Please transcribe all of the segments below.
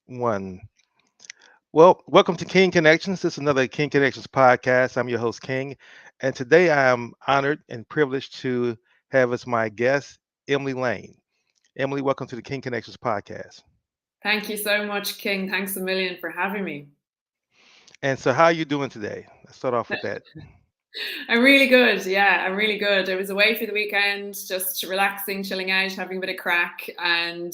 One. Well, welcome to King Connections. This is another King Connections podcast. I'm your host, King. And today I am honored and privileged to have as my guest, Emily Lane. Emily, welcome to the King Connections podcast. Thank you so much, King. Thanks a million for having me. And so, how are you doing today? Let's start off with that. I'm really good. Yeah, I'm really good. I was away for the weekend, just relaxing, chilling out, having a bit of crack, and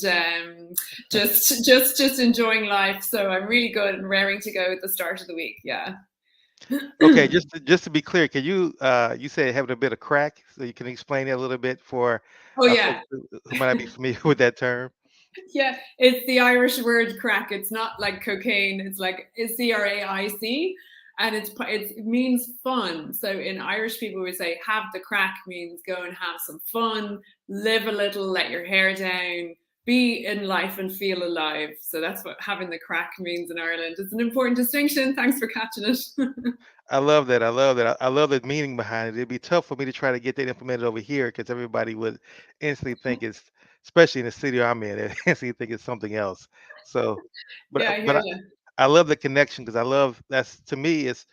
just enjoying life. So I'm really good and raring to go at the start of the week. Yeah. Okay, just to be clear, can you say having a bit of crack, so you can explain it a little bit for Oh yeah, folks who might not be familiar with that term? yeah. It's the Irish word crack. It's not like cocaine. It's CRAIC, and it means fun. So in Irish, people would say have the crack means go and have some fun, live a little, let your hair down, be in life and feel alive. So that's what having the crack means in Ireland. It's an important distinction. Thanks for catching it. I love that. I love that. I love the meaning behind it. It'd be tough for me to try to get that implemented over here because everybody would instantly think it's, especially in the city I'm in, they instantly think it's something else. So, but Yeah, uh, I but hear I, you. I love the connection because I love that's to me it's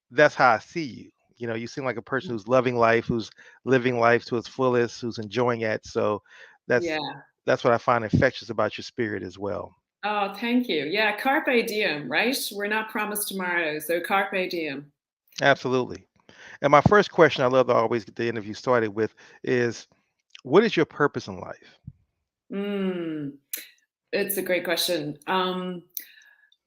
that's how I see you. You know, you seem like a person who's loving life, who's living life to its fullest, who's enjoying it. So that's Yeah. that's what I find infectious about your spirit as well. Oh, thank you. Yeah, carpe diem, right? We're not promised tomorrow, so carpe diem. Absolutely. And my first question I love to always get the interview started with is, what is your purpose in life? Mm. It's a great question.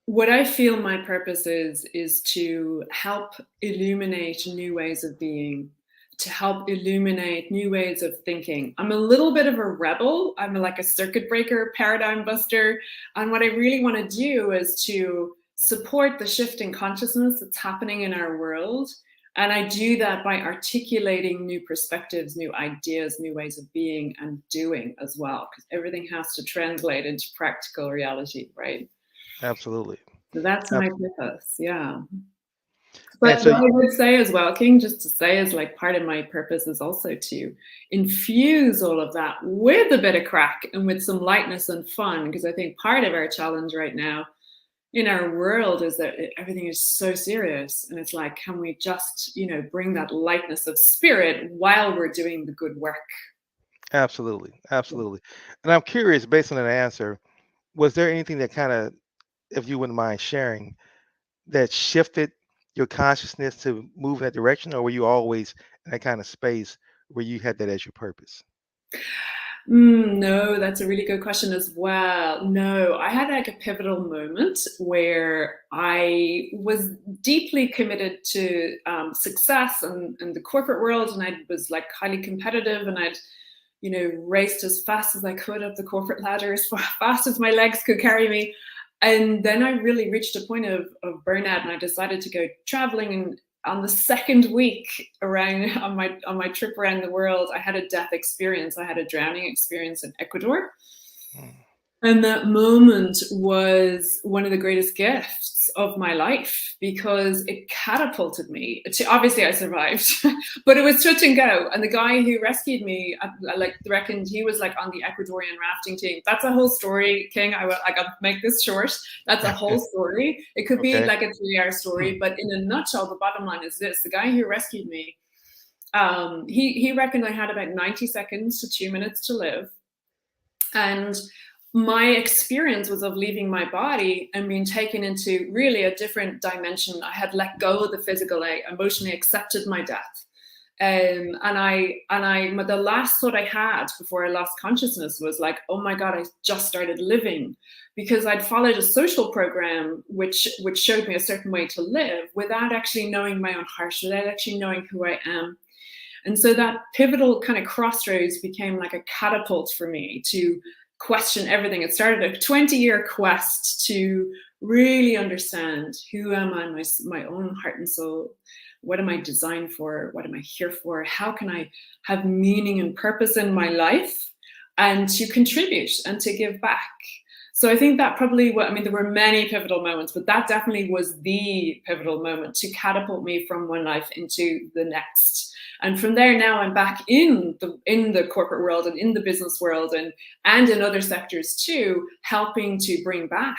What I feel my purpose is to help illuminate new ways of being, to help illuminate new ways of thinking. I'm a little bit of a rebel. I'm like a circuit breaker, paradigm buster. And what I really want to do is to support the shift in consciousness that's happening in our world. And I do that by articulating new perspectives, new ideas, new ways of being and doing as well, because everything has to translate into practical reality, right? Absolutely. So that's my Abs- purpose, yeah. And But so, what I would say as well, King, just to say is like part of my purpose is also to infuse all of that with a bit of crack and with some lightness and fun, because I think part of our challenge right now in our world is that everything is so serious, and it's like, can we just, bring that lightness of spirit while we're doing the good work? absolutely, absolutely. And I'm curious, based on that answer, was there anything that kind of, if you wouldn't mind sharing, that shifted your consciousness to move in that direction, or were you always in that kind of space where you had that as your purpose? No, that's a really good question as well. No, I had like a pivotal moment where I was deeply committed to success and the corporate world, and I was like highly competitive, and I'd raced as fast as I could up the corporate ladder, as fast as my legs could carry me. And then I really reached a point of burnout, and I decided to go traveling. And on the second week around on my trip around the world, I had a death experience. I had a drowning experience in Ecuador. Mm. And that moment was one of the greatest gifts of my life because it catapulted me to, obviously I survived, but it was touch and go. And the guy who rescued me, I like reckoned he was like on the Ecuadorian rafting team. That's a whole story, King. I got to make this short. That's a whole story. It could be Okay. like a 3-hour story, but in a nutshell, the bottom line is this: the guy who rescued me, he reckoned I had about 90 seconds to 2 minutes to live. And my experience was of leaving my body and being taken into really a different dimension. I had let go of the physical. I emotionally accepted my death. The last thought I had before I lost consciousness was like, oh my God, I just started living, because I'd followed a social program which showed me a certain way to live without actually knowing my own heart, without actually knowing who I am. And so that pivotal kind of crossroads became like a catapult for me to question everything. It started a 20-year quest to really understand who am I, my own heart and soul. What am I designed for? What am I here for? How can I have meaning and purpose in my life and to contribute and to give back? So I think that probably, I mean, there were many pivotal moments, but that definitely was the pivotal moment to catapult me from one life into the next. And from there, now I'm back in the corporate world and in the business world and in other sectors too, helping to bring back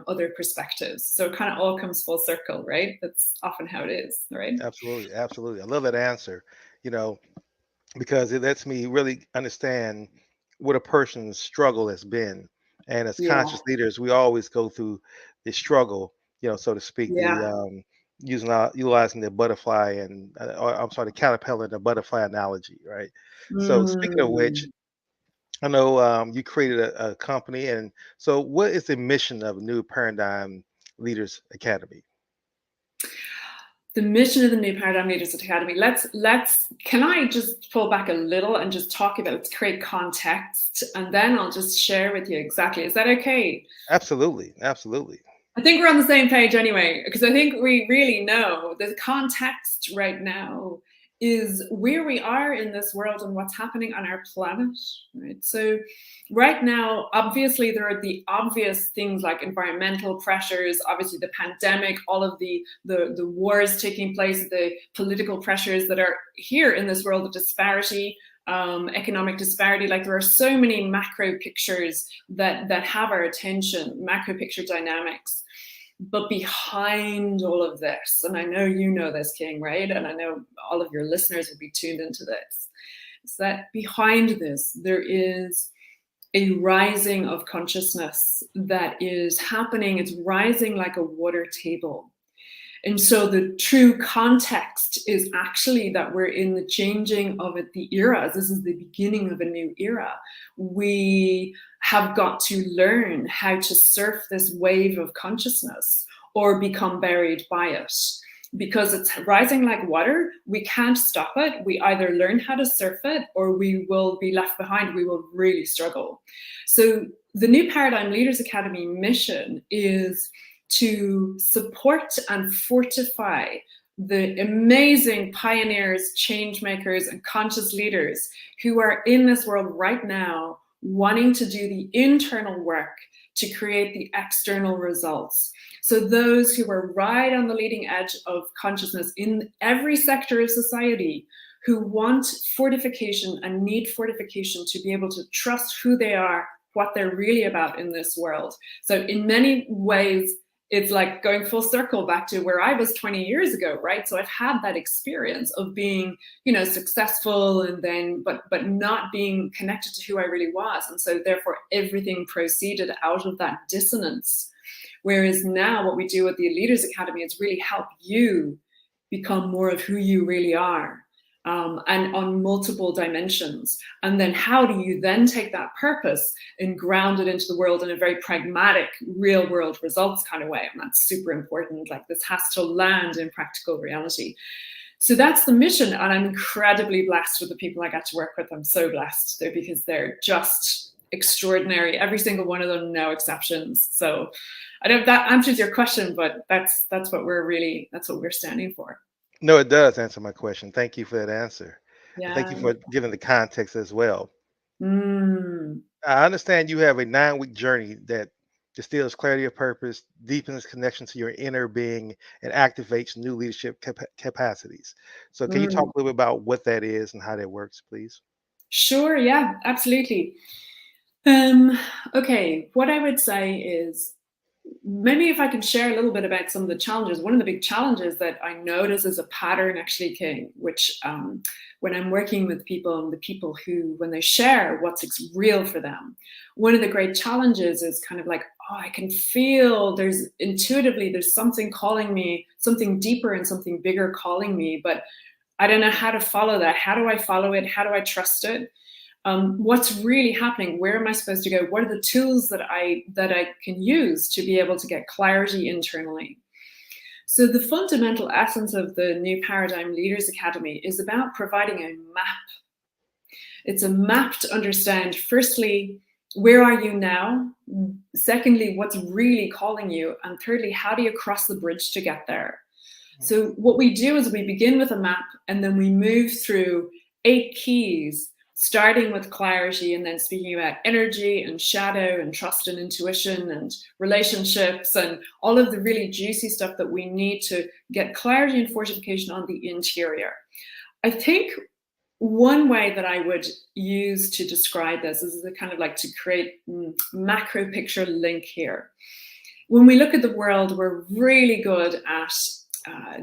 other perspectives. So it kind of all comes full circle, right? That's often how it is, right? Absolutely, absolutely. I love that answer. You know, because it lets me really understand what a person's struggle has been. And as Yeah, conscious leaders, we always go through the struggle, so to speak, the yeah. utilizing the butterfly and or, I'm sorry, the caterpillar and the butterfly analogy, right? So speaking of which, Mm. I know you created a company, and so what is the mission of New Paradigm Leaders Academy? The mission of the New Paradigm Leaders Academy. Let's. Can I just pull back a little and just talk about, let's create context, and then I'll just share with you exactly. Is that okay? Absolutely, absolutely. I think we're on the same page anyway, because I think we really know the context right now is where we are in this world and what's happening on our planet, right? So right now, obviously, there are the obvious things like environmental pressures, obviously the pandemic, all of the wars taking place, the political pressures that are here in this world of disparity, economic disparity. Like there are so many macro pictures that have our attention, macro picture dynamics. But behind all of this, and I know you know this, King, right? And I know all of your listeners will be tuned into this, is that behind this, there is a rising of consciousness that is happening. It's rising like a water table. And so the true context is actually that we're in the changing of it, the eras. This is the beginning of a new era. We have got to learn how to surf this wave of consciousness or become buried by it. Because it's rising like water, we can't stop it. We either learn how to surf it or we will be left behind. We will really struggle. So the New Paradigm Leaders Academy mission is to support and fortify the amazing pioneers, change makers, and conscious leaders who are in this world right now, wanting to do the internal work to create the external results. So those who are right on the leading edge of consciousness in every sector of society, who want fortification and need fortification to be able to trust who they are, what they're really about in this world. So in many ways, it's like going full circle back to where I was 20 years ago, right? So I've had that experience of being, successful and then, but not being connected to who I really was. And so therefore everything proceeded out of that dissonance. Whereas now what we do at the Leaders Academy is really help you become more of who you really are. And on multiple dimensions. And then how do you then take that purpose and ground it into the world in a very pragmatic, real world results kind of way? And that's super important. Like this has to land in practical reality. So that's the mission. And I'm incredibly blessed with the people I got to work with. I'm so blessed because they're just extraordinary. Every single one of them, no exceptions. So I don't know if that answers your question, but that's what we're standing for. No, it does answer my question. Thank you for that answer. And thank you Yeah. for giving the context as well. Mm. I understand you have a 9-week journey that distills clarity of purpose, deepens connection to your inner being, and activates new leadership capacities. So, can you talk Mm. a little bit about what that is and how that works, please? Sure, yeah, absolutely. Um, okay, what I would say is maybe if I can share a little bit about some of the challenges. One of the big challenges that I notice is a pattern actually, King, which when I'm working with people and the people who, when they share what's real for them, one of the great challenges is kind of like, oh, I can feel there's something calling me, something deeper and something bigger calling me, but I don't know how to follow that. How do I follow it? How do I trust it? What's really happening? Where am I supposed to go? What are the tools that I can use to be able to get clarity internally? So the fundamental essence of the New Paradigm Leaders Academy is about providing a map. It's a map to understand, firstly, where are you now? Secondly, what's really calling you? And thirdly, how do you cross the bridge to get there? So what we do is we begin with a map and then we move through 8 keys. starting with clarity and then speaking about energy and shadow and trust and intuition and relationships and all of the really juicy stuff that we need to get clarity and fortification on the interior. I think one way that I would use to describe this is a kind of like to create macro picture link here. When we look at the world, we're really good at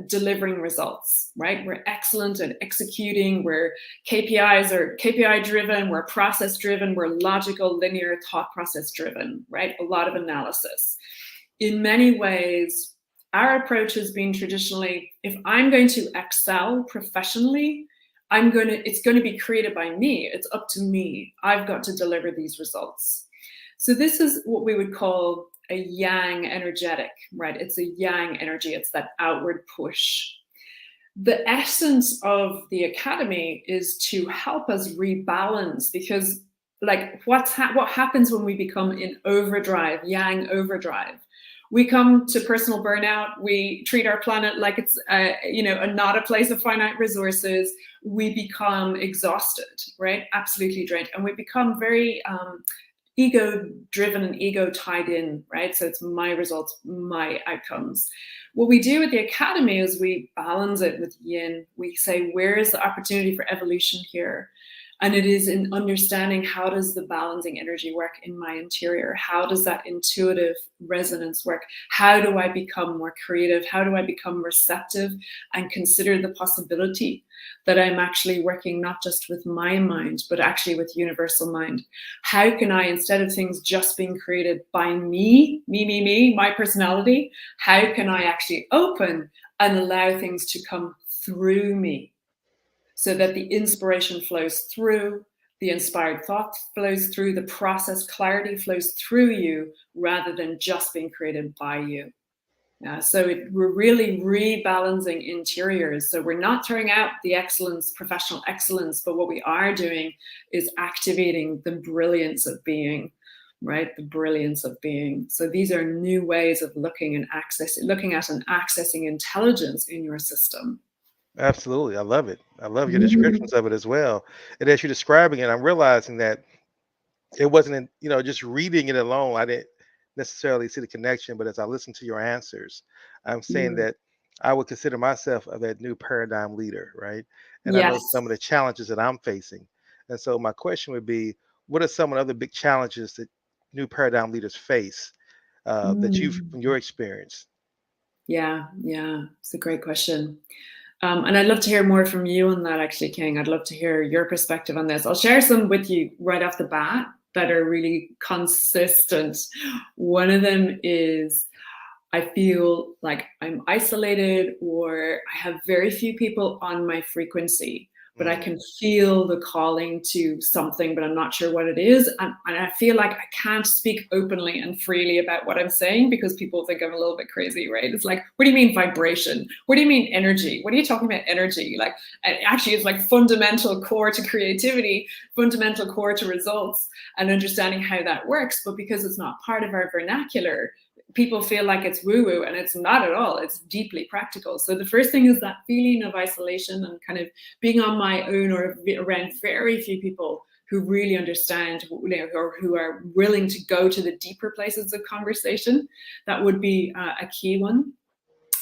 delivering results, right? We're excellent at executing. We're KPIs are KPI driven. We're process driven. We're logical, linear, thought process driven, right? A lot of analysis. In many ways, our approach has been traditionally, if I'm going to excel professionally, it's going to be created by me. It's up to me. I've got to deliver these results. So this is what we would call a yang energetic, right? It's a yang energy. It's that outward push. The essence of the academy is to help us rebalance, because like what happens when we become in overdrive, yang overdrive? We come to personal burnout. We treat our planet like it's, not a place of finite resources. We become exhausted, right? Absolutely drained. And we become very ego driven and ego tied in, right? So it's my results, my outcomes. What we do at the academy is we balance it with yin. We say, where is the opportunity for evolution here? And it is in understanding, how does the balancing energy work in my interior? How does that intuitive resonance work? How do I become more creative? How do I become receptive and consider the possibility that I'm actually working not just with my mind, but actually with universal mind? How can I, instead of things just being created by me, my personality, how can I actually open and allow things to come through me? So that the inspiration flows through, the inspired thought flows through, the process clarity flows through you rather than just being created by you. We're really rebalancing interiors. So we're not throwing out the excellence, professional excellence, but what we are doing is activating the brilliance of being, right? The brilliance of being. So these are new ways of looking at and accessing intelligence in your system. Absolutely. I love it. I love your Mm. descriptions of it as well. And as you're describing it, I'm realizing that it wasn't, just reading it alone. I didn't necessarily see the connection, but as I listen to your answers, I'm saying Mm. that I would consider myself of that new paradigm leader, right? And I know Yes. some of the challenges that I'm facing. And so my question would be, what are some of the other big challenges that new paradigm leaders face that you've, Mm. from your experience? Yeah, it's a great question. And I'd love to hear more from you on that, actually, King. I'd love to hear your perspective on this. I'll share some with you right off the bat that are really consistent. One of them is I feel like I'm isolated, or I have very few people on my frequency, but I Mm, can feel the calling to something, but I'm not sure what it is. And I feel like I can't speak openly and freely about what I'm saying because people think I'm a little bit crazy, right? It's like, what do you mean vibration? What do you mean energy? What are you talking about energy? Like, and actually, it's like fundamental core to creativity, fundamental core to results, and understanding how that works. But because it's not part of our vernacular, people feel like it's woo woo, and it's not at all. It's deeply practical. So the first thing is that feeling of isolation and kind of being on my own or around very few people who really understand, or who are willing to go to the deeper places of conversation. That would be a key one.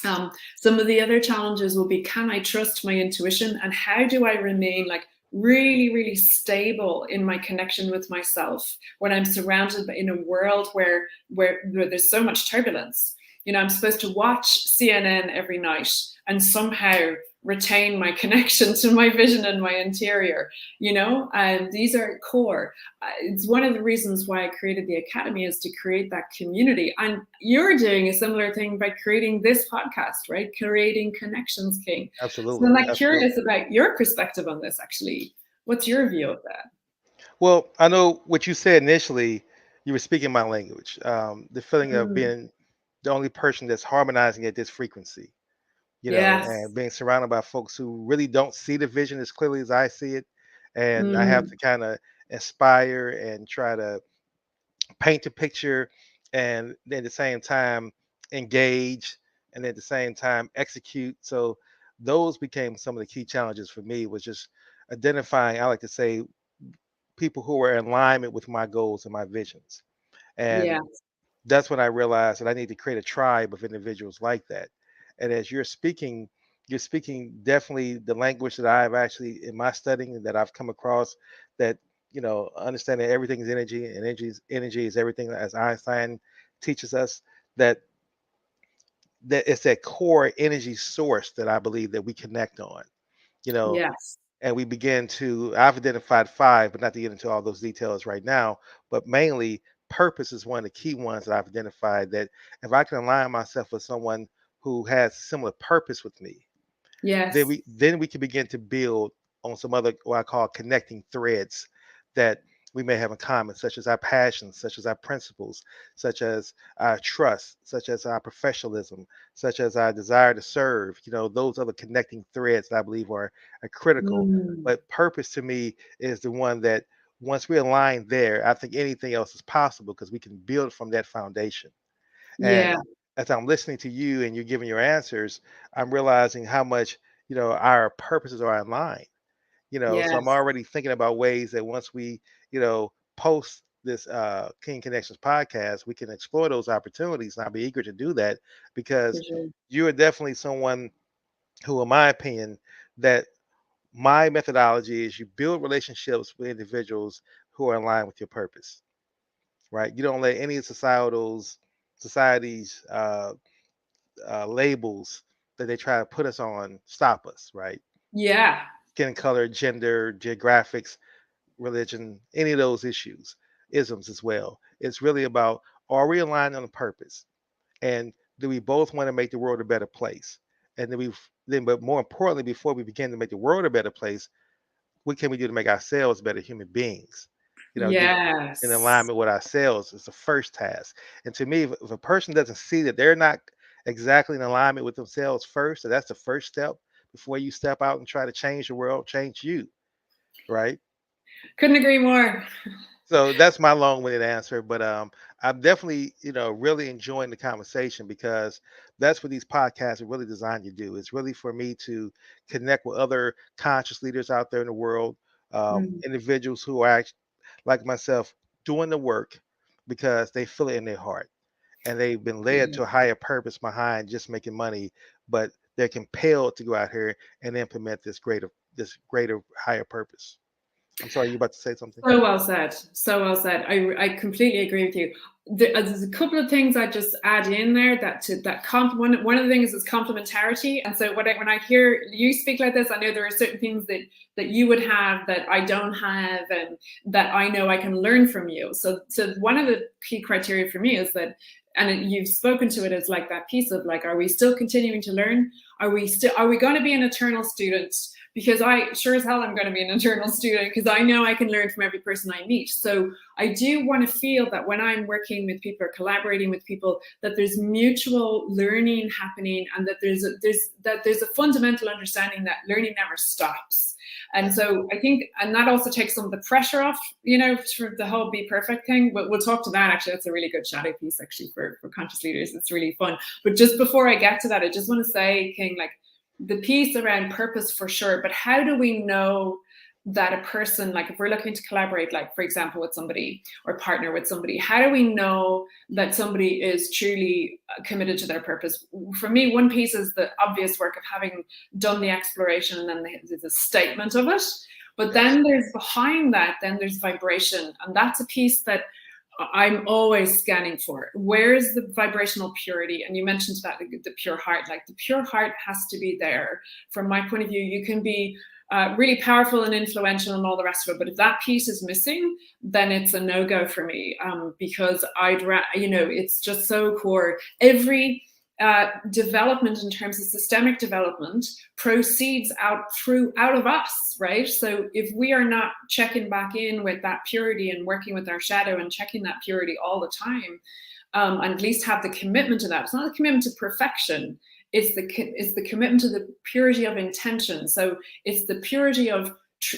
Some of the other challenges will be, can I trust my intuition, and how do I remain like really, really stable in my connection with myself when I'm surrounded in a world where there's so much turbulence. I'm supposed to watch CNN every night and somehow retain my connection to my vision and my interior, and these are core. It's one of the reasons why I created the academy, is to create that community. And you're doing a similar thing by creating this podcast, right? Creating connections, King. So absolutely. I'm like Absolutely. curious about your perspective on this, actually. What's your view of that? Well, I know what you said initially, you were speaking my language. The feeling of Mm, being the only person that's harmonizing at this frequency, yes. and being surrounded by folks who really don't see the vision as clearly as I see it. And I have Mm, to kind of inspire and try to paint a picture, and then at the same time engage, and at the same time execute. So those became some of the key challenges for me, was just identifying, I like to say, people who are in alignment with my goals and my visions. Yeah. And that's when I realized that I need to create a tribe of individuals like that. And as you're speaking definitely the language that I've actually in my studying that I've come across, that understanding everything is energy, and energy is everything, as Einstein teaches us, that it's that core energy source that I believe that we connect on. You know, Yes. and we begin to, I've identified five, but not to get into all those details right now, but mainly purpose is one of the key ones that I've identified, that if I can align myself with someone who has similar purpose with me, then Yes. we can begin to build on some other, what I call, connecting threads that we may have in common, such as our passions, such as our principles, such as our trust, such as our professionalism, such as our desire to serve. Those other connecting threads that I believe are critical. Mm. But purpose to me is the one that once we align there, I think anything else is possible because we can build from that foundation. Yeah. And as I'm listening to you and you're giving your answers, I'm realizing how much, our purposes are in line. So I'm Yes. already thinking about ways that once we, post this King Connections podcast, we can explore those opportunities. And I'll be eager to do that For because sure. you are definitely someone who, in my opinion, that my methodology is you build relationships with individuals who are in line with your purpose, right? You don't let any society's labels that they try to put us on stop us, right? Yeah. Skin color, gender, geographics, religion, any of those isms as well. It's really about, are we aligned on a purpose? And do we both want to make the world a better place? And but more importantly, before we begin to make the world a better place, what can we do to make ourselves better human beings? Get in Yes. alignment with ourselves is the first task. And to me, if a person doesn't see that they're not exactly in alignment with themselves first, so that's the first step before you step out and try to change the world, change you, right? Couldn't agree more. So that's my long-winded answer, but I'm definitely, really enjoying the conversation because that's what these podcasts are really designed to do. It's really for me to connect with other conscious leaders out there in the world, Mm. individuals who are like myself, doing the work because they feel it in their heart and they've been led Yeah. to a higher purpose behind just making money, but they're compelled to go out here and implement this greater, higher purpose. I'm sorry, you about to say something? So well said. So well said. I completely agree with you. There's a couple of things I just add in there one of the things is complementarity. And so when I hear you speak like this, I know there are certain things that you would have that I don't have, and that I know I can learn from you. So one of the key criteria for me is that, and you've spoken to it as like that piece of like, are we still continuing to learn? Are we going to be an eternal student? Because I sure as hell I'm going to be an eternal student, because I know I can learn from every person I meet. So I do want to feel that when I'm working with people or collaborating with people, that there's mutual learning happening, and that there's a fundamental understanding that learning never stops. And so I think, and that also takes some of the pressure off, for the whole be perfect thing. But we'll talk to that. Actually, that's a really good shadow piece actually for conscious leaders. It's really fun. But just before I get to that, I just want to say, King, like, the piece around purpose for sure, but how do we know that a person, like if we're looking to collaborate, like for example with somebody or partner with somebody, how do we know that somebody is truly committed to their purpose? For me, one piece is the obvious work of having done the exploration, and then there's a statement of it. But Yes. then there's behind that, then there's vibration, and that's a piece that I'm always scanning for. Where is the vibrational purity? And you mentioned that the pure heart, like the pure heart has to be there. From my point of view, you can be really powerful and influential and all the rest of it, but if that piece is missing, then it's a no-go for me, because it's just so core. Every development in terms of systemic development proceeds out of us, right? So if we are not checking back in with that purity and working with our shadow and checking that purity all the time, and at least have the commitment to that. It's not the commitment to perfection. It's the commitment to the purity of intention. So it's the purity of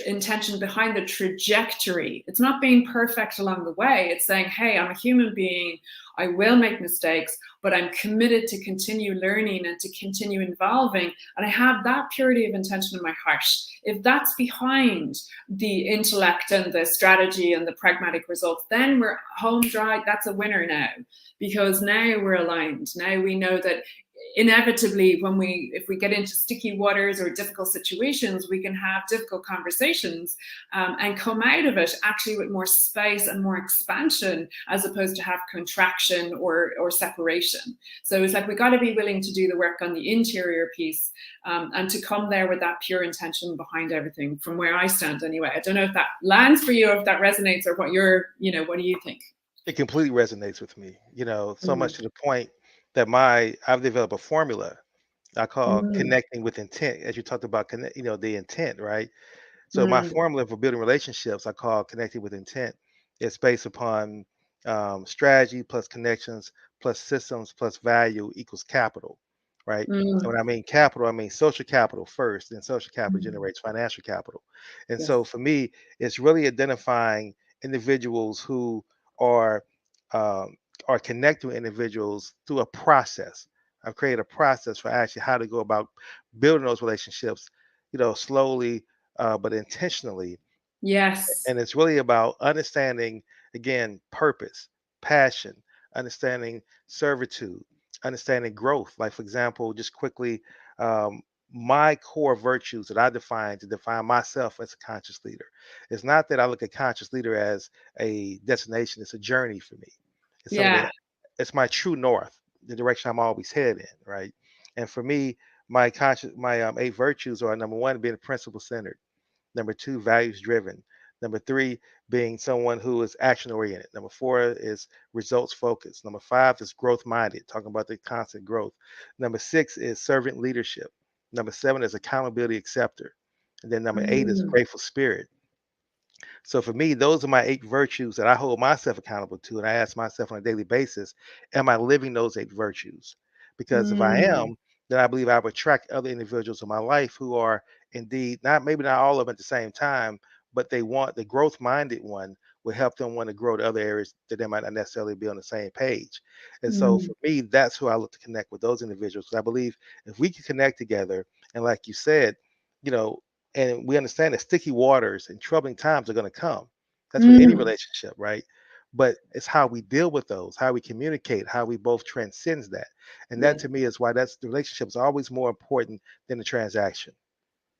intention behind the trajectory. It's not being perfect along the way. It's saying, hey, I'm a human being. I will make mistakes, but I'm committed to continue learning and to continue evolving. And I have that purity of intention in my heart. If that's behind the intellect and the strategy and the pragmatic results, then we're home dry. That's a winner now, because now we're aligned. Now we know that inevitably, if we get into sticky waters or difficult situations, we can have difficult conversations, and come out of it actually with more space and more expansion, as opposed to have contraction or separation. So it's like we got to be willing to do the work on the interior piece, and to come there with that pure intention behind everything, from where I stand anyway. I don't know if that lands for you or if that resonates, or what what do you think? It completely resonates with me, so much to the point that I've developed a formula I call Mm, connecting with intent, as you talked about, the intent, right? So my mm, formula for building relationships, I call connecting with intent. It's based upon strategy plus connections plus systems plus value equals capital, right? And mm, when I mean capital, I mean social capital first, then social capital mm. generates financial capital. And Yes. so for me, it's really identifying individuals who are um, connecting with individuals through a process. I've created a process for actually how to go about building those relationships, slowly but intentionally. Yes. And it's really about understanding, again, purpose, passion, understanding servitude, understanding growth. Like, for example, just quickly, um, my core virtues that I define to define myself as a conscious leader. It's not that I look at conscious leader as a destination, it's a journey for me. It's some of the Yeah. it's my true north, the direction I'm always headed in, right? And for me, my 8 virtues are: number one, being principle centered; number two, values driven; number three, being someone who is action oriented; number four is results focused; number five is growth minded, talking about the constant growth; number six is servant leadership; number seven is accountability acceptor; and then number eight is Mm, grateful spirit. So for me, those are my 8 virtues that I hold myself accountable to. And I ask myself on a daily basis, am I living those 8 virtues? Because if I mm, am, then I believe I would attract other individuals in my life who are indeed maybe not all of them at the same time, but they want the growth minded one will help them want to grow to other areas that they might not necessarily be on the same page. And so mm. for me, that's who I look to connect with, those individuals. 'Cause I believe if we can connect together, and like you said, you know, and we understand that sticky waters and troubling times are going to come. That's with any Mm, relationship, right? But it's how we deal with those, how we communicate, how we both transcend that. And that yeah. to me is why the relationship is always more important than the transaction,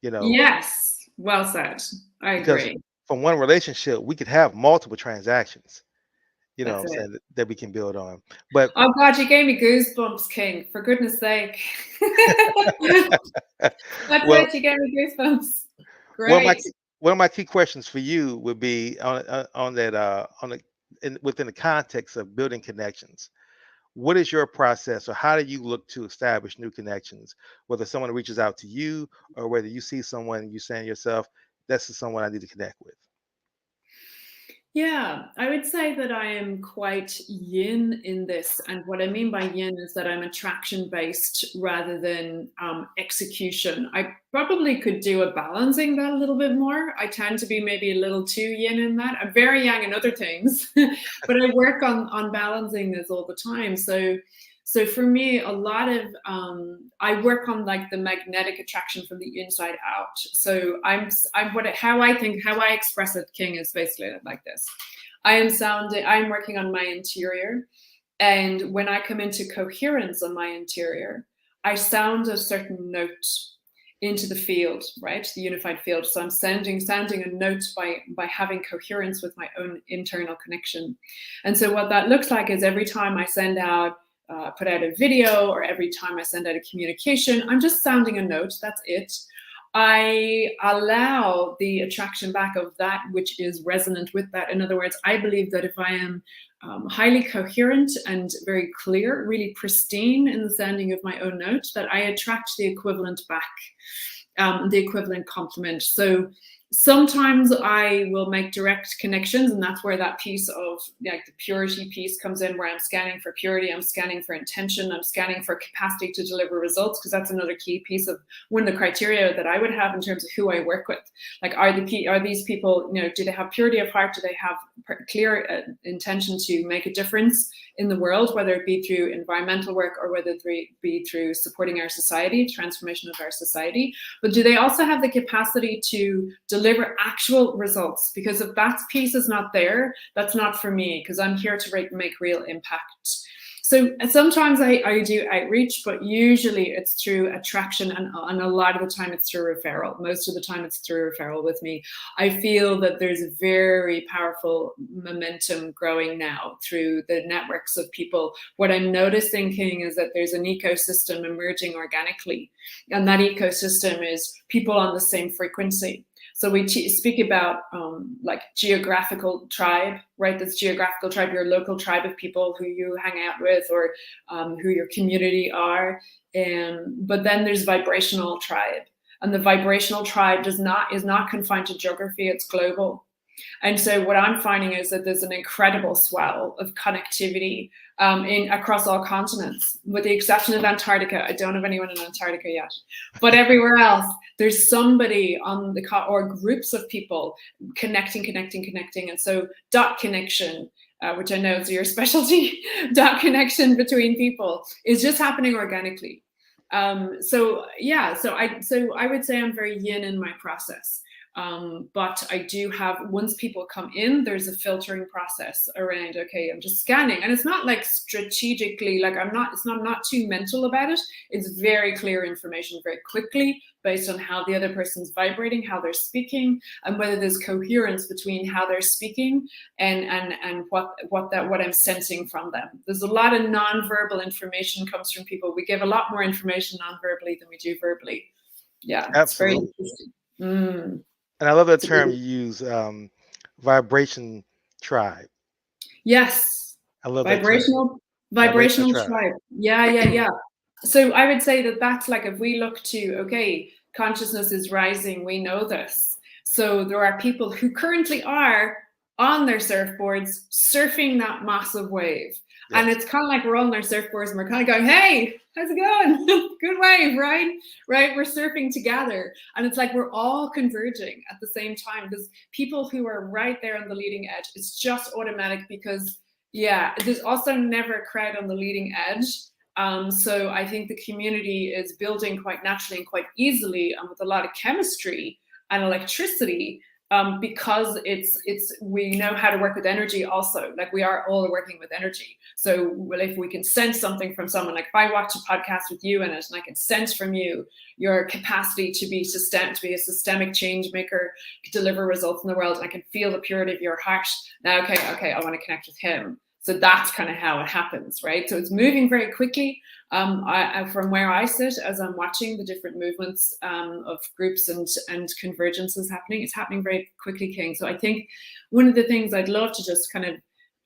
you know, Yes. Well said. I because agree. from one relationship, we could have multiple transactions, what That's I'm it. saying, that we can build on. But Oh God, you gave me goosebumps, King. For goodness sake. That's well, it. You gave me goosebumps. one of my Great. key questions for you would be on that within the context of building connections. What is your process, or how do you look to establish new connections? Whether someone reaches out to you, or whether you see someone and you saying to yourself, "This is someone I need to connect with." Yeah, I would say that I am quite yin in this. And what I mean by yin is that I'm attraction based rather than execution. I probably could do a balancing that a little bit more. I tend to be maybe a little too yin in that. I'm very yang in other things, but I work on balancing this all the time. So for me, a lot of I work on like the magnetic attraction from the inside out. So how I think, how I express it, King, is basically like this. I'm working on my interior, and when I come into coherence on my interior, I sound a certain note into the field, right? The unified field. So I'm sounding a note by having coherence with my own internal connection. And so what that looks like is every time I put out a video, or every time I send out a communication, I'm just sounding a note. That's it. I allow the attraction back of that which is resonant with that. In other words, I believe that if I am highly coherent and very clear, really pristine in the sounding of my own note, that I attract the equivalent back, the equivalent complement. So Sometimes I will make direct connections, and that's where that piece of like the purity piece comes in, where I'm scanning for purity, I'm scanning for intention, I'm scanning for capacity to deliver results, because that's another key piece of one of the criteria that I would have in terms of who I work with. Like, are these people, do they have purity of heart? Do they have clear intention to make a difference in the world, whether it be through environmental work or whether it be through supporting our society, transformation of our society? But do they also have the capacity to deliver actual results? Because if that piece is not there, that's not for me, because I'm here to make real impact. So sometimes I do outreach, but usually it's through attraction, and a lot of the time it's through referral. Most of the time it's through referral with me. I feel that there's a very powerful momentum growing now through the networks of people. What I'm noticing, King, is that there's an ecosystem emerging organically, and that ecosystem is people on the same frequency. So we speak about like geographical tribe, right? That's geographical tribe, your local tribe of people who you hang out with, or who your community are. But then there's vibrational tribe, and the vibrational tribe is not confined to geography; it's global. And so what I'm finding is that there's an incredible swell of connectivity across all continents, with the exception of Antarctica. I don't have anyone in Antarctica yet, but everywhere else, there's somebody on or groups of people connecting. And so dot connection, which I know is your specialty, dot connection between people is just happening organically. So I would say I'm very yin in my process. But I do have, once people come in, there's a filtering process around, okay, I'm just scanning. And it's not like strategically, like I'm not too mental about it. It's very clear information very quickly based on how the other person's vibrating, how they're speaking, and whether there's coherence between how they're speaking and what I'm sensing from them. There's a lot of non-verbal information comes from people. We give a lot more information non-verbally than we do verbally. Yeah, it's very Absolutely. interesting. Mm. And I love that term you use, vibration tribe. Yes, I love that term, vibrational vibrational tribe. tribe. Yeah. So I would say that that's like, if we look to, okay, consciousness is rising, we know this. So there are people who currently are on their surfboards surfing that massive wave. And Yes. it's kind of like we're on our surfboards and we're kind of going, hey, how's it going? Good wave, right? Right? We're surfing together. And it's like we're all converging at the same time. There's people who are right there on the leading edge. It's just automatic because, yeah, there's also never a crowd on the leading edge. So I think the community is building quite naturally and quite easily, and with a lot of chemistry and electricity, because we know how to work with energy also. Like, we are all working with energy. So if we can sense something from someone, like if I watch a podcast with you in it and I can sense from you your capacity to be a systemic change maker, deliver results in the world, and I can feel the purity of your heart. Now, okay, I want to connect with him. So that's kind of how it happens, right? So it's moving very quickly. From where I sit, as I'm watching the different movements of groups and convergences happening, it's happening very quickly, King. So I think one of the things I'd love to just kind of,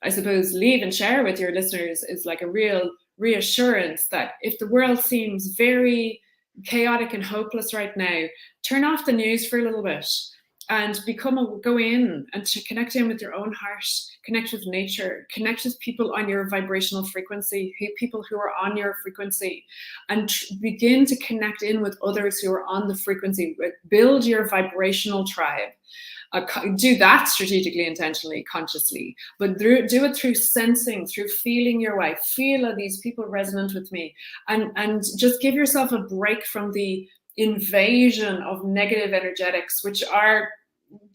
I suppose, leave and share with your listeners is like a real reassurance that if the world seems very chaotic and hopeless right now, turn off the news for a little bit and go in and to connect in with your own heart, connect with nature, connect with people on your vibrational frequency, people who are on your frequency, and begin to connect in with others who are on the frequency. Build your vibrational tribe. Do that strategically, intentionally, consciously, but do it through sensing, through feeling your way. Feel, are these people resonant with me? And just give yourself a break from the invasion of negative energetics, which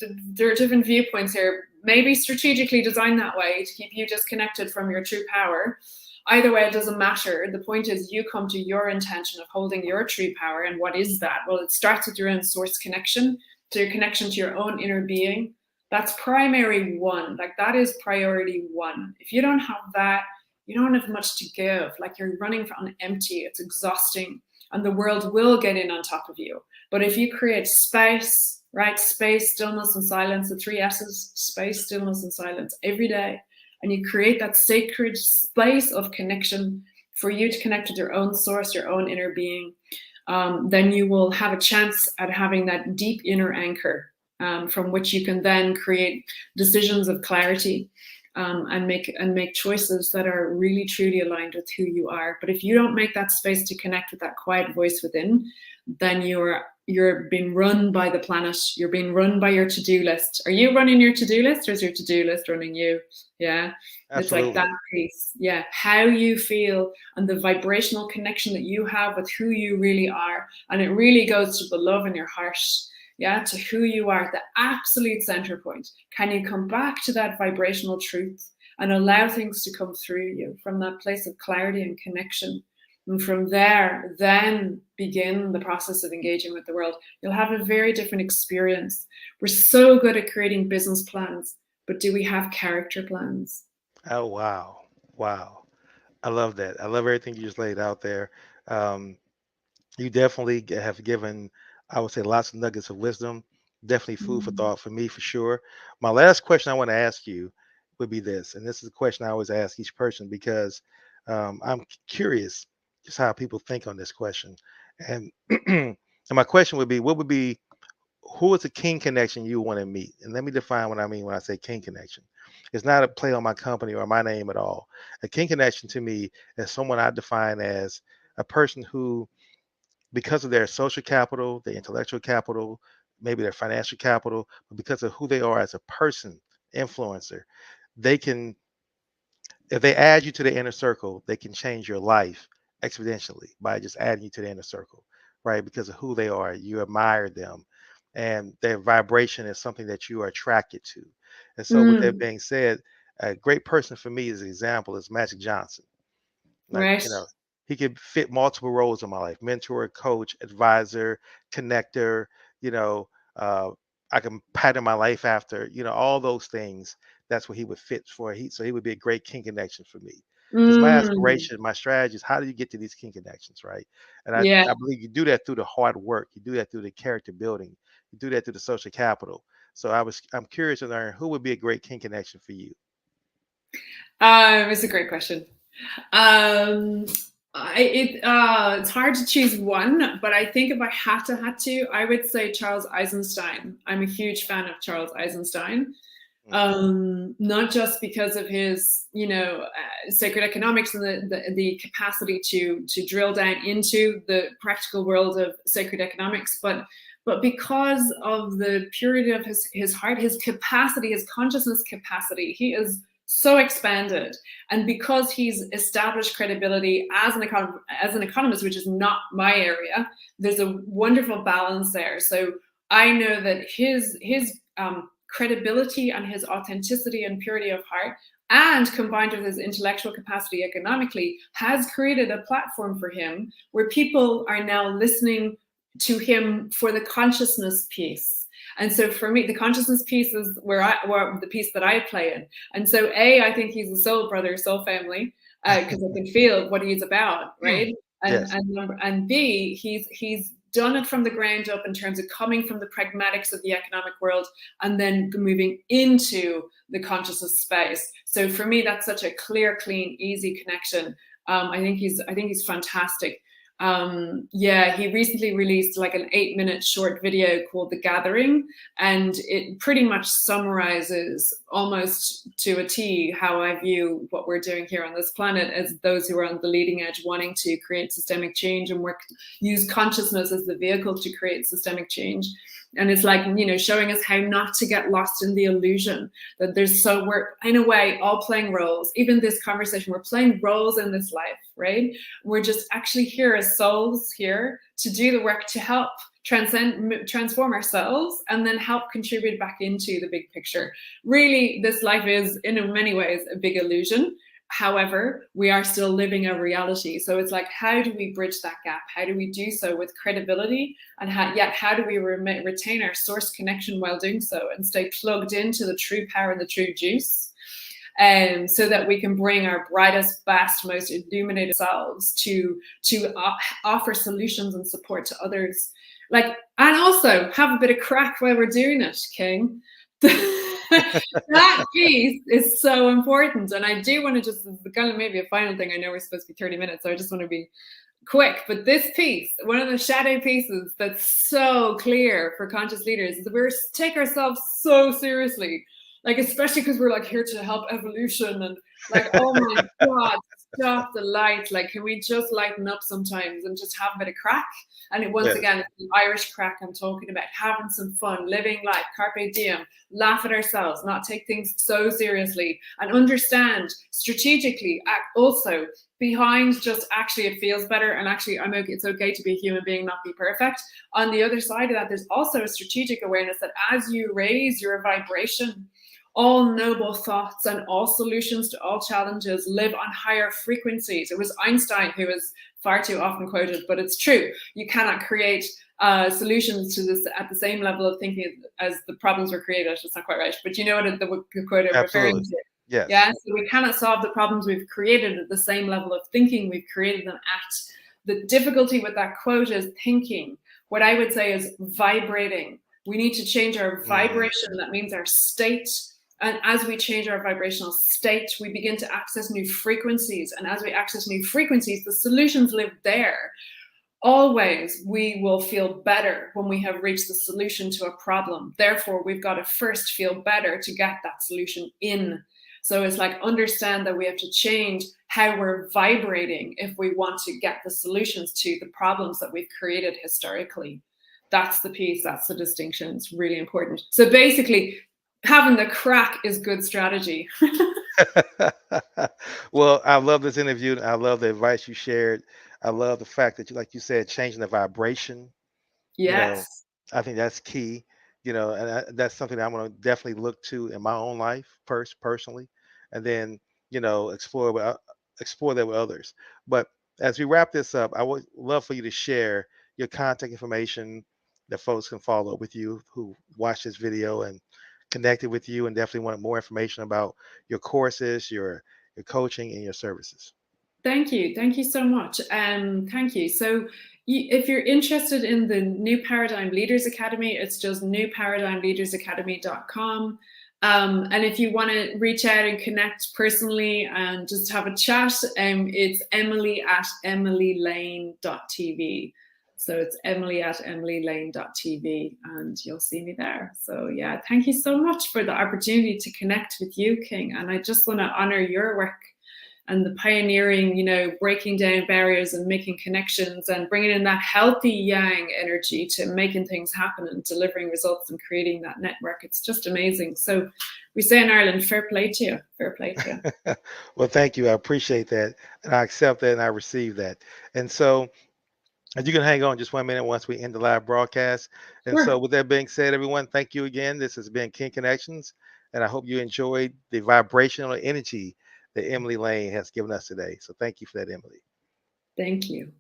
there are different viewpoints here. Maybe strategically designed that way to keep you disconnected from your true power. Either way, it doesn't matter. The point is you come to your intention of holding your true power. And what is that? Well, it starts with your own source connection, to your connection to your own inner being. That's primary one. Like, that is priority one. If you don't have that, you don't have much to give. Like, you're running on empty. It's exhausting. And the world will get in on top of you. But if you create space, right? Space, stillness, and silence, the 3 S's, space, stillness, and silence, every day. And you create that sacred space of connection for you to connect with your own source, your own inner being. Then you will have a chance at having that deep inner anchor. from which you can then create decisions of clarity, and make choices that are really truly aligned with who you are. But if you don't make that space to connect with that quiet voice within, then you're being run by the planet. You're being run by your to-do list. Are you running your to-do list, or is your to-do list running you? Yeah. It's like that Absolutely. piece. Yeah. How you feel and the vibrational connection that you have with who you really are. And it really goes to the love in your heart. Yeah, to who you are, the absolute center point. Can you come back to that vibrational truth and allow things to come through you from that place of clarity and connection? And from there, then begin the process of engaging with the world. You'll have a very different experience. We're so good at creating business plans, but do we have character plans? Oh, wow. Wow. I love that. I love everything you just laid out there. Um, you definitely have given, I would say, lots of nuggets of wisdom. Definitely food for Mm. thought for me, for sure. My last question I want to ask you would be this, and this is a question I always ask each person because I'm curious just how people think on this question. And and my question would be, what would be who is a king connection you want to meet? And let me define what I mean when I say king connection. It's not a play on my company or my name at all. A king connection to me is someone I define as a person who, because of their social capital, their intellectual capital, maybe their financial capital, but because of who they are as a person, influencer, they can, if they add you to the inner circle, they can change your life exponentially by just adding you to the inner circle, right? Because of who they are, you admire them, and their vibration is something that you are attracted to. And so, with that Mm, being said, a great person for me as an example is Magic Johnson. Like, right. he could fit multiple roles in my life: mentor, coach, advisor, connector, you know, uh, I can pattern my life after, all those things. That's what he would fit for. So he would be a great king connection for me. Because my Mm, aspiration, my strategy is how do you get to these king connections, right? And yeah. I believe you do that through the hard work. You do that through the character building. You do that through the social capital. So I'm curious to learn who would be a great king connection for you. It's a great question. Um, it's hard to choose one, but I think if I had to, I would say Charles Eisenstein. I'm a huge fan of Charles Eisenstein. Mm. Not just because of his, sacred economics and the capacity to drill down into the practical world of sacred economics, but because of the purity of his heart, his capacity, his consciousness capacity. He is so expanded, and because he's established credibility as as an economist, which is not my area, there's a wonderful balance there. So I know that his credibility and his authenticity and purity of heart, and combined with his intellectual capacity economically, has created a platform for him where people are now listening to him for the consciousness piece. And so for me, the consciousness piece is where the piece that I play in. And so I think he's a soul brother, soul family, because I can feel what he's about, right? And Yes. and B, he's done it from the ground up in terms of coming from the pragmatics of the economic world and then moving into the consciousness space. So for me, that's such a clear, clean, easy connection. I think he's fantastic. Yeah, he recently released like an 8-minute short video called The Gathering, and it pretty much summarizes almost to a T how I view what we're doing here on this planet as those who are on the leading edge wanting to create systemic change and use consciousness as the vehicle to create systemic change. And it's like, showing us how not to get lost in the illusion that we're in a way all playing roles. Even this conversation, we're playing roles in this life, right? We're just actually here as souls here to do the work to help transform ourselves and then help contribute back into the big picture. Really, this life is in many ways a big illusion. However, we are still living a reality. So it's like, how do we bridge that gap? How do we do so with credibility? And how do we retain our source connection while doing so and stay plugged into the true power and the true juice? So that we can bring our brightest, best, most illuminated selves to offer solutions and support to others. And also have a bit of crack while we're doing it, King. That piece is so important. And I do want to just kind of maybe a final thing. I know we're supposed to be 30 minutes, so I just want to be quick, but this piece, one of the shadow pieces that's so clear for conscious leaders, is that we take ourselves so seriously, like especially because we're like here to help evolution and like, oh my god, stop the light! Like, can we just lighten up sometimes and just have a bit of crack? And once Yes, again, it's the Irish crack I'm talking about, having some fun, living life, carpe diem, laugh at ourselves, not take things so seriously, and understand strategically also behind just actually it feels better and actually I'm okay, it's okay to be a human being, not be perfect. On the other side of that, there's also a strategic awareness that as you raise your vibration, all noble thoughts and all solutions to all challenges live on higher frequencies. It was Einstein who was far too often quoted, but it's true. You cannot create solutions to this at the same level of thinking as the problems were created. It's not quite right, but you know what the quote I'm referring absolutely. to. Yes. Yeah, so we cannot solve the problems we've created at the same level of thinking we've created them at. The difficulty with that quote is thinking. What I would say is vibrating. We need to change our Mm, vibration. That means our state. And as we change our vibrational state, we begin to access new frequencies. And as we access new frequencies, the solutions live there. Always, we will feel better when we have reached the solution to a problem. Therefore, we've got to first feel better to get that solution in. So it's like understand that we have to change how we're vibrating if we want to get the solutions to the problems that we've created historically. That's the piece, that's the distinction. It's really important. So basically, having the crack is good strategy. well, I love this interview. I love the advice you shared. I love the fact that you, like you said, changing the vibration. You know, Yes. I think that's key. And that's something that I'm going to definitely look to in my own life personally, and then explore that with others. But as we wrap this up, I would love for you to share your contact information that folks can follow up with you who watch this video and connected with you, and definitely wanted more information about your courses, your coaching, and your services. Thank you. Thank you so much. Thank you. So, if you're interested in the New Paradigm Leaders Academy, it's just newparadigmleadersacademy.com. And if you want to reach out and connect personally and just have a chat, it's emily@emilylane.tv. So it's emily@emilylane.tv, and you'll see me there. So, yeah, thank you so much for the opportunity to connect with you, King. And I just want to honor your work and the pioneering, breaking down barriers and making connections and bringing in that healthy yang energy to making things happen and delivering results and creating that network. It's just amazing. So we say in Ireland, fair play to you, fair play to you. Well, thank you. I appreciate that, and I accept that, and I receive that. And so, and you can hang on just 1 minute once we end the live broadcast. And so, Sure. with that being said, everyone, thank you again. This has been King Connections, and I hope you enjoyed the vibrational energy that Emily Lane has given us today. So, thank you for that, Emily. Thank you.